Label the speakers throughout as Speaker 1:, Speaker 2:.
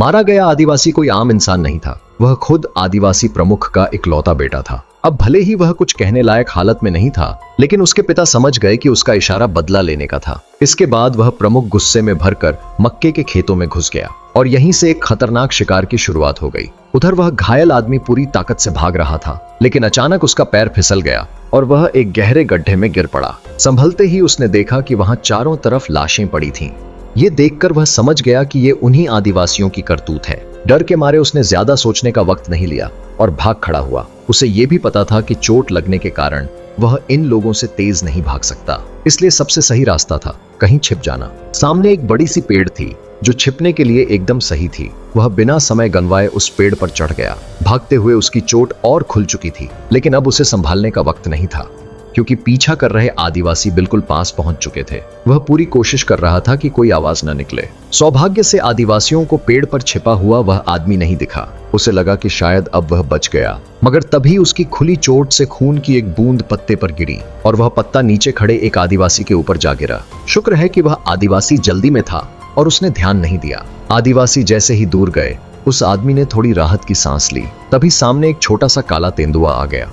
Speaker 1: मारा गया आदिवासी कोई आम इंसान नहीं था, वह खुद आदिवासी प्रमुख का इकलौता बेटा था। अब भले ही वह कुछ कहने लायक हालत में नहीं था, लेकिन उसके पिता समझ गए कि उसका इशारा बदला लेने का था। इसके बाद वह प्रमुख गुस्से में भरकर मक्के के खेतों में घुस गया और यहीं से एक खतरनाक शिकार की शुरुआत हो गई। उधर वह घायल आदमी पूरी ताकत से भाग रहा था, लेकिन अचानक उसका पैर फिसल गया और वह एक गहरे गड्ढे में गिर पड़ा। संभलते ही उसने देखा कि वहां चारों तरफ लाशें पड़ी थीं। ये देखकर वह समझ गया कि ये उन्हीं आदिवासियों की करतूत है। डर के मारे उसने ज्यादा सोचने का वक्त नहीं लिया और भाग खड़ा हुआ। उसे ये भी पता था कि चोट लगने के कारण वह इन लोगों से तेज नहीं भाग सकता, इसलिए सबसे सही रास्ता था कहीं छिप जाना। सामने एक बड़ी सी पेड़ थी जो छिपने के लिए एकदम सही थी। वह बिना समय गंवाए उस पेड़ पर चढ़ गया। भागते हुए उसकी चोट और खुल चुकी थी, लेकिन अब उसे संभालने का वक्त नहीं था, क्योंकि पीछा कर रहे आदिवासी बिल्कुल पास पहुंच चुके थे। वह पूरी कोशिश कर रहा था कि कोई आवाज न निकले। सौभाग्य से आदिवासियों को पेड़ पर छिपा हुआ वह आदमी नहीं दिखा। उसे लगा कि शायद अब वह बच गया, मगर तभी उसकी खुली चोट से खून की एक बूंद पत्ते पर गिरी और वह पत्ता नीचे खड़े एक आदिवासी के ऊपर जा गिरा। शुक्र है कि वह आदिवासी जल्दी में था और उसने ध्यान नहीं दिया। आदिवासी जैसे ही दूर गए, उस आदमी ने थोड़ी राहत की सांस ली। तभी सामने एक छोटा सा काला तेंदुआ आ गया।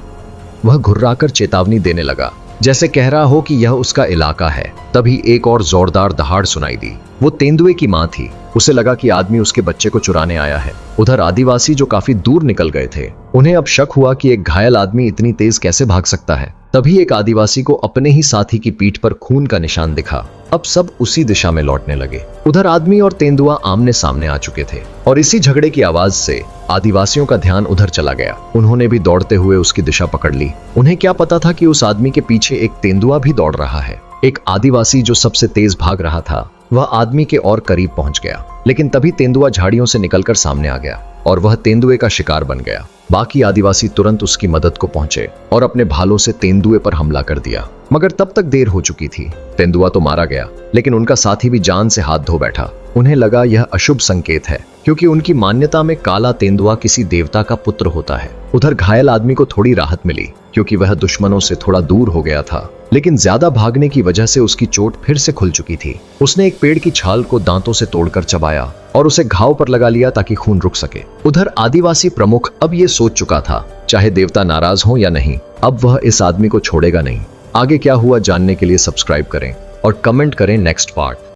Speaker 1: वह घुर्राकर चेतावनी देने लगा, जैसे कह रहा हो कि यह उसका इलाका है। तभी एक और जोरदार दहाड़ सुनाई दी। वो तेंदुए की मां थी। उसे लगा कि आदमी उसके बच्चे को चुराने आया है। उधर आदिवासी जो काफी दूर निकल गए थे, उन्हें अब शक हुआ कि एक घायल आदमी इतनी तेज कैसे भाग सकता है। तभी एक आदिवासी को अपने ही साथी की पीठ पर खून का निशान दिखा। अब सब उसी दिशा में लौटने लगे। उधर आदमी और तेंदुआ आमने सामने आ चुके थे और इसी झगड़े की आवाज से आदिवासियों का ध्यान उधर चला गया। उन्होंने भी दौड़ते हुए उसकी दिशा पकड़ ली। उन्हें क्या पता था कि उस आदमी के पीछे एक तेंदुआ भी दौड़ रहा है। एक आदिवासी जो सबसे तेज भाग रहा था, वह आदमी के और करीब पहुंच गया, लेकिन तभी तेंदुआ झाड़ियों से निकलकर सामने आ गया और वह तेंदुए का शिकार बन गया। बाकी आदिवासी तुरंत उसकी मदद को पहुंचे और अपने भालों से तेंदुए पर हमला कर दिया, मगर तब तक देर हो चुकी थी। तेंदुआ तो मारा गया, लेकिन उनका साथी भी जान से हाथ धो बैठा। उन्हें लगा यह अशुभ संकेत है, क्योंकि उनकी मान्यता में काला तेंदुआ किसी देवता का पुत्र होता है। उधर घायल आदमी को थोड़ी राहत मिली, क्योंकि वह दुश्मनों से थोड़ा दूर हो गया था, लेकिन ज्यादा भागने की वजह से उसकी चोट फिर से खुल चुकी थी। उसने एक पेड़ की छाल को दांतों से तोड़कर चबाया और उसे घाव पर लगा लिया ताकि खून रुक सके। उधर आदिवासी प्रमुख अब ये सोच चुका था, चाहे देवता नाराज हो या नहीं, अब वह इस आदमी को छोड़ेगा नहीं। आगे क्या हुआ जानने के लिए सब्सक्राइब करें और कमेंट करें नेक्स्ट पार्ट।